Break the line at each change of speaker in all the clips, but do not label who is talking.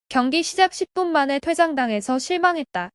경기 시작 10분 만에 퇴장당해서 실망했다.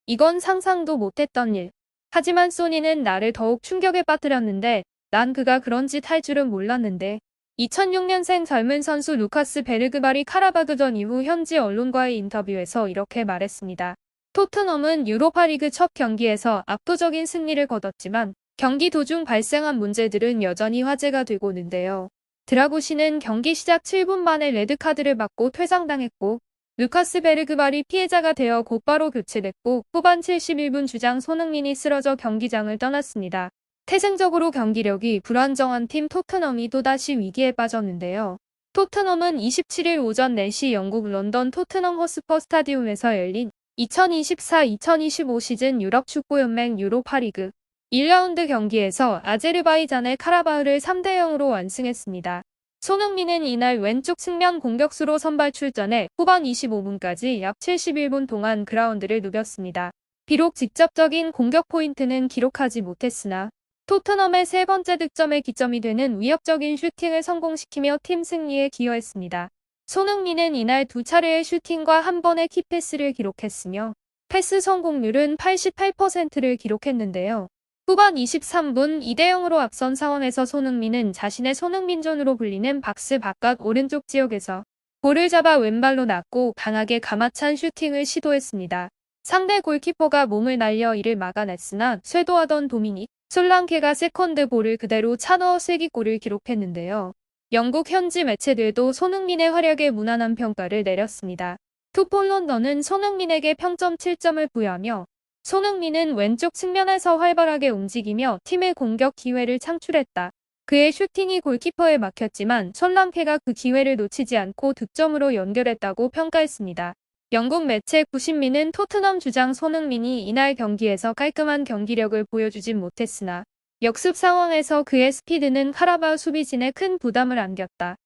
이건 상상도 못했던 일. 하지만 소니는 나를 더욱 충격에 빠뜨렸는데 난 그가 그런 짓 할 줄은 몰랐는데. 2006년생 젊은 선수 루카스 베르그발이 카라바그전 이후 현지 언론과의 인터뷰에서 이렇게 말했습니다. 토트넘은 유로파리그 첫 경기에서 압도적인 승리를 거뒀지만 경기 도중 발생한 문제들은 여전히 화제가 되고 있는데요. 드라구시는 경기 시작 7분 만에 레드카드를 받고 퇴장당했고 루카스 베르그발이 피해자가 되어 곧바로 교체됐고 후반 71분 주장 손흥민이 쓰러져 경기장을 떠났습니다. 태생적으로 경기력이 불안정한 팀 토트넘이 또다시 위기에 빠졌는데요. 토트넘은 27일 오전 4시 영국 런던 토트넘 허스퍼 스타디움에서 열린 2024-2025 시즌 유럽축구연맹 유로파리그 1라운드 경기에서 아제르바이잔의 카라바흐를 3대0으로 완승했습니다. 손흥민은 이날 왼쪽 측면 공격수로 선발 출전해 후반 25분까지 약 71분 동안 그라운드를 누볐습니다. 비록 직접적인 공격 포인트는 기록하지 못했으나 토트넘의 세 번째 득점의 기점이 되는 위협적인 슈팅을 성공시키며 팀 승리에 기여했습니다. 손흥민은 이날 두 차례의 슈팅과 한 번의 키패스를 기록했으며 패스 성공률은 88%를 기록했는데요. 후반 23분 2대0으로 앞선 상황에서 손흥민은 자신의 손흥민존으로 불리는 박스 바깥 오른쪽 지역에서 볼을 잡아 왼발로 놨고 강하게 가마찬 슈팅을 시도했습니다. 상대 골키퍼가 몸을 날려 이를 막아냈으나 쇄도하던 도미닉 솔랑케가 세컨드 볼을 그대로 차넣어 쐐기골을 기록했는데요. 영국 현지 매체들도 손흥민의 활약에 무난한 평가를 내렸습니다. 투폴 런던은 손흥민에게 평점 7점을 부여하며 손흥민은 왼쪽 측면에서 활발하게 움직이며 팀의 공격 기회를 창출했다. 그의 슈팅이 골키퍼에 막혔지만 솔랑케가 그 기회를 놓치지 않고 득점으로 연결했다고 평가했습니다. 영국 매체 90미는 토트넘 주장 손흥민이 이날 경기에서 깔끔한 경기력을 보여주진 못했으나 역습 상황에서 그의 스피드는 카라바흐 수비진에 큰 부담을 안겼다.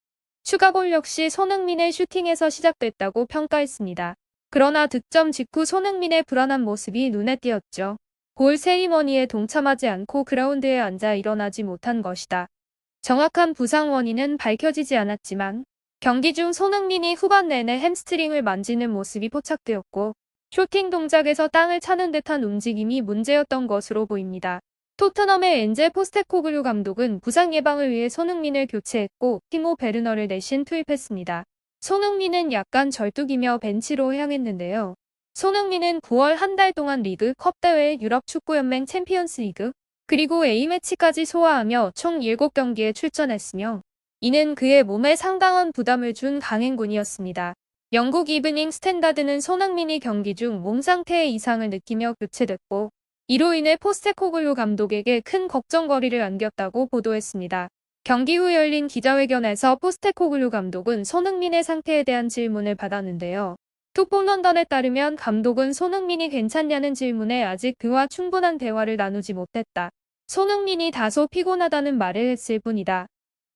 추가골 역시 손흥민의 슈팅에서 시작됐다고 평가했습니다. 그러나 득점 직후 손흥민의 불안한 모습이 눈에 띄었죠. 골 세리머니에 동참하지 않고 그라운드에 앉아 일어나지 못한 것이다. 정확한 부상 원인은 밝혀지지 않았지만 경기 중 손흥민이 후반 내내 햄스트링을 만지는 모습이 포착되었고 슈팅 동작에서 땅을 차는 듯한 움직임이 문제였던 것으로 보입니다. 토트넘의 엔제 포스테코글루 감독은 부상 예방을 위해 손흥민을 교체했고 티모 베르너를 대신 투입했습니다. 손흥민은 약간 절뚝이며 벤치로 향했는데요. 손흥민은 9월 한 달 동안 리그, 컵 대회, 유럽축구연맹 챔피언스 리그, 그리고 A매치까지 소화하며 총 7경기에 출전했으며 이는 그의 몸에 상당한 부담을 준 강행군이었습니다. 영국 이브닝 스탠다드는 손흥민이 경기 중 몸 상태의 이상을 느끼며 교체됐고 이로 인해 포스테코글루 감독에게 큰 걱정거리를 안겼다고 보도했습니다. 경기 후 열린 기자회견에서 포스테코글루 감독은 손흥민의 상태에 대한 질문을 받았는데요. 투폴 런던에 따르면 감독은 손흥민이 괜찮냐는 질문에 아직 그와 충분한 대화를 나누지 못했다. 손흥민이 다소 피곤하다는 말을 했을 뿐이다.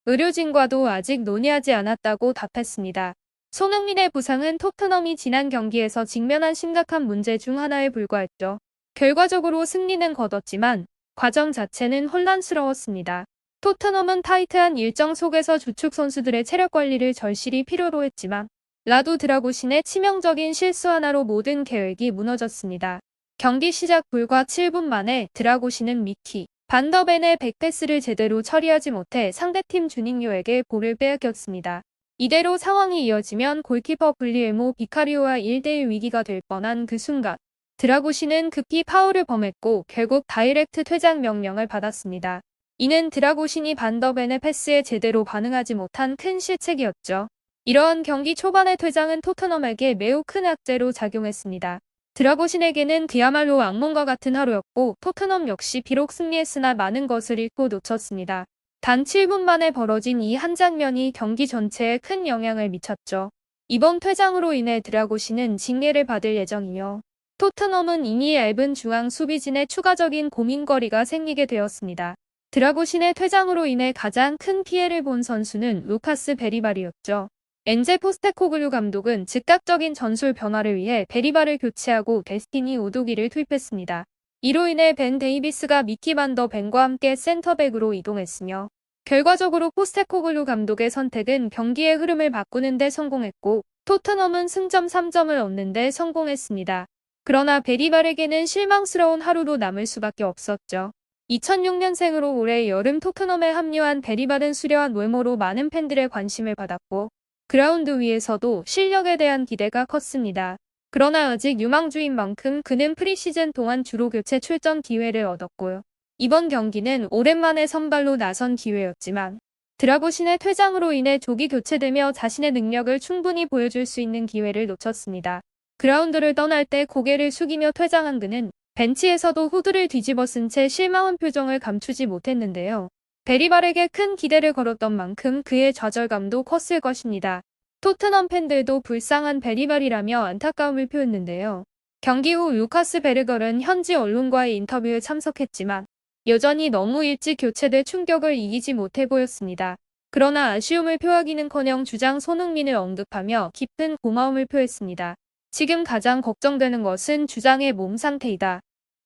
의료진과도 아직 논의하지 않았다고 답했습니다. 손흥민의 부상은 토트넘이 지난 경기에서 직면한 심각한 문제 중 하나에 불과했죠. 결과적으로 승리는 거뒀지만 과정 자체는 혼란스러웠습니다. 토트넘은 타이트한 일정 속에서 주축 선수들의 체력 관리를 절실히 필요로 했지만 라도 드라구신의 치명적인 실수 하나로 모든 계획이 무너졌습니다. 경기 시작 불과 7분 만에 드라구신은 미키 반더벤의 백패스를 제대로 처리하지 못해 상대팀 주닝요에게 볼을 빼앗겼습니다. 이대로 상황이 이어지면 골키퍼 불리에모 비카리오와 1대1 위기가 될 뻔한 그 순간 드라구신은 급히 파울을 범했고 결국 다이렉트 퇴장 명령을 받았습니다. 이는 드라구신이 반더벤의 패스에 제대로 반응하지 못한 큰 실책이었죠. 이러한 경기 초반의 퇴장은 토트넘에게 매우 큰 악재로 작용했습니다. 드라구신에게는 그야말로 악몽과 같은 하루였고 토트넘 역시 비록 승리했으나 많은 것을 잃고 놓쳤습니다. 단 7분 만에 벌어진 이 한 장면이 경기 전체에 큰 영향을 미쳤죠. 이번 퇴장으로 인해 드라구신은 징계를 받을 예정이며 토트넘은 이미 얇은 중앙 수비진에 추가적인 고민거리가 생기게 되었습니다. 드라구신의 퇴장으로 인해 가장 큰 피해를 본 선수는 루카스 베리발이었죠. 엔제 포스테코글루 감독은 즉각적인 전술 변화를 위해 베리발을 교체하고 데스티니 우두기를 투입했습니다. 이로 인해 벤 데이비스가 미키 반더 벤과 함께 센터백으로 이동했으며 결과적으로 포스테코글루 감독의 선택은 경기의 흐름을 바꾸는 데 성공했고 토트넘은 승점 3점을 얻는 데 성공했습니다. 그러나 베리발에게는 실망스러운 하루로 남을 수밖에 없었죠. 2006년생으로 올해 여름 토트넘에 합류한 베리발은 수려한 외모로 많은 팬들의 관심을 받았고 그라운드 위에서도 실력에 대한 기대가 컸습니다. 그러나 아직 유망주인 만큼 그는 프리시즌 동안 주로 교체 출전 기회를 얻었고요. 이번 경기는 오랜만에 선발로 나선 기회였지만 드라고신의 퇴장으로 인해 조기 교체되며 자신의 능력을 충분히 보여줄 수 있는 기회를 놓쳤습니다. 그라운드를 떠날 때 고개를 숙이며 퇴장한 그는 벤치에서도 후드를 뒤집어 쓴 채 실망한 표정을 감추지 못했는데요. 베리발에게 큰 기대를 걸었던 만큼 그의 좌절감도 컸을 것입니다. 토트넘 팬들도 불쌍한 베리발이라며 안타까움을 표했는데요. 경기 후 루카스 베르걸은 현지 언론과의 인터뷰에 참석했지만 여전히 너무 일찍 교체돼 충격을 이기지 못해 보였습니다. 그러나 아쉬움을 표하기는커녕 주장 손흥민을 언급하며 깊은 고마움을 표했습니다. 지금 가장 걱정되는 것은 주장의 몸 상태이다.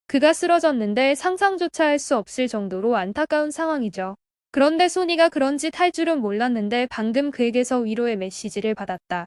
그가 쓰러졌는데 상상조차 할 수 없을 정도로 안타까운 상황이죠. 그런데 소니가 그런 짓 할 줄은 몰랐는데 방금 그에게서 위로의 메시지를 받았다.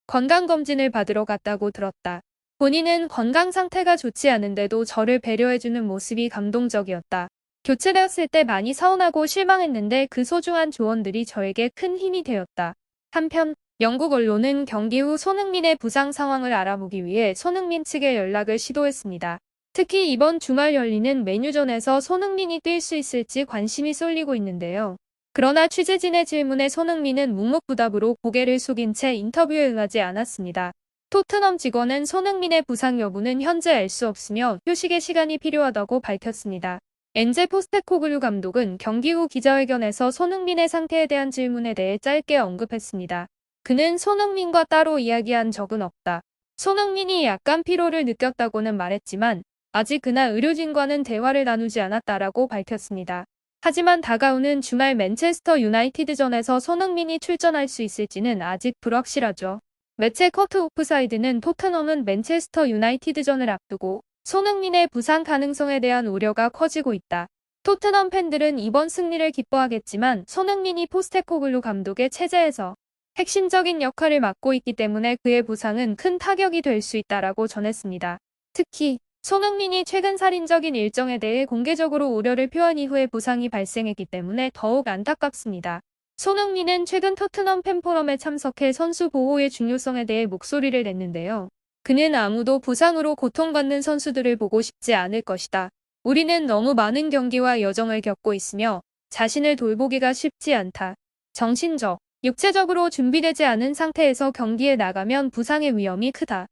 건강검진을 받으러 갔다고 들었다. 본인은 건강 상태가 좋지 않은데도 저를 배려해주는 모습이 감동적이었다. 교체되었을 때 많이 서운하고 실망했는데 그 소중한 조언들이 저에게 큰 힘이 되었다. 한편 영국 언론은 경기 후 손흥민의 부상 상황을 알아보기 위해 손흥민 측에 연락을 시도했습니다. 특히 이번 주말 열리는 맨유전에서 손흥민이 뛸 수 있을지 관심이 쏠리고 있는데요. 그러나 취재진의 질문에 손흥민은 묵묵부답으로 고개를 숙인 채 인터뷰에 응하지 않았습니다. 토트넘 직원은 손흥민의 부상 여부는 현재 알 수 없으며 휴식의 시간이 필요하다고 밝혔습니다. 엔제 포스테코글루 감독은 경기 후 기자회견에서 손흥민의 상태에 대한 질문에 대해 짧게 언급했습니다. 그는 손흥민과 따로 이야기한 적은 없다. 손흥민이 약간 피로를 느꼈다고는 말했지만 아직 그날 의료진과는 대화를 나누지 않았다라고 밝혔습니다. 하지만 다가오는 주말 맨체스터 유나이티드전에서 손흥민이 출전할 수 있을지는 아직 불확실하죠. 매체 커트 오프사이드는 토트넘은 맨체스터 유나이티드전을 앞두고 손흥민의 부상 가능성에 대한 우려가 커지고 있다. 토트넘 팬들은 이번 승리를 기뻐하겠지만 손흥민이 포스테코글루 감독의 체제에서 핵심적인 역할을 맡고 있기 때문에 그의 부상은 큰 타격이 될 수 있다라고 전했습니다. 특히 손흥민이 최근 살인적인 일정에 대해 공개적으로 우려를 표한 이후에 부상이 발생했기 때문에 더욱 안타깝습니다. 손흥민은 최근 토트넘 팬포럼에 참석해 선수 보호의 중요성에 대해 목소리를 냈는데요. 그는 아무도 부상으로 고통받는 선수들을 보고 싶지 않을 것이다. 우리는 너무 많은 경기와 여정을 겪고 있으며 자신을 돌보기가 쉽지 않다. 정신적, 육체적으로 준비되지 않은 상태에서 경기에 나가면 부상의 위험이 크다.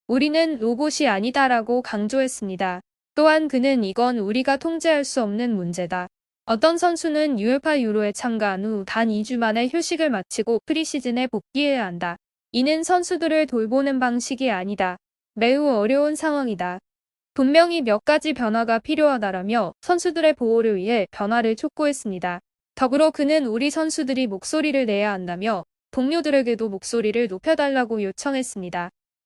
우리는 로봇이 아니다라고 강조했습니다. 또한 그는 이건 우리가 통제할 수 없는 문제다. 어떤 선수는 UEFA 유로에 참가한 후 단 2주 만에 휴식을 마치고 프리시즌에 복귀해야 한다. 이는 선수들을 돌보는 방식이 아니다. 매우 어려운 상황이다. 분명히 몇 가지 변화가 필요하다라며 선수들의 보호를 위해 변화를 촉구했습니다. 더불어 그는 우리 선수들이 목소리를 내야 한다며 동료들에게도 목소리를 높여달라고 요청했습니다.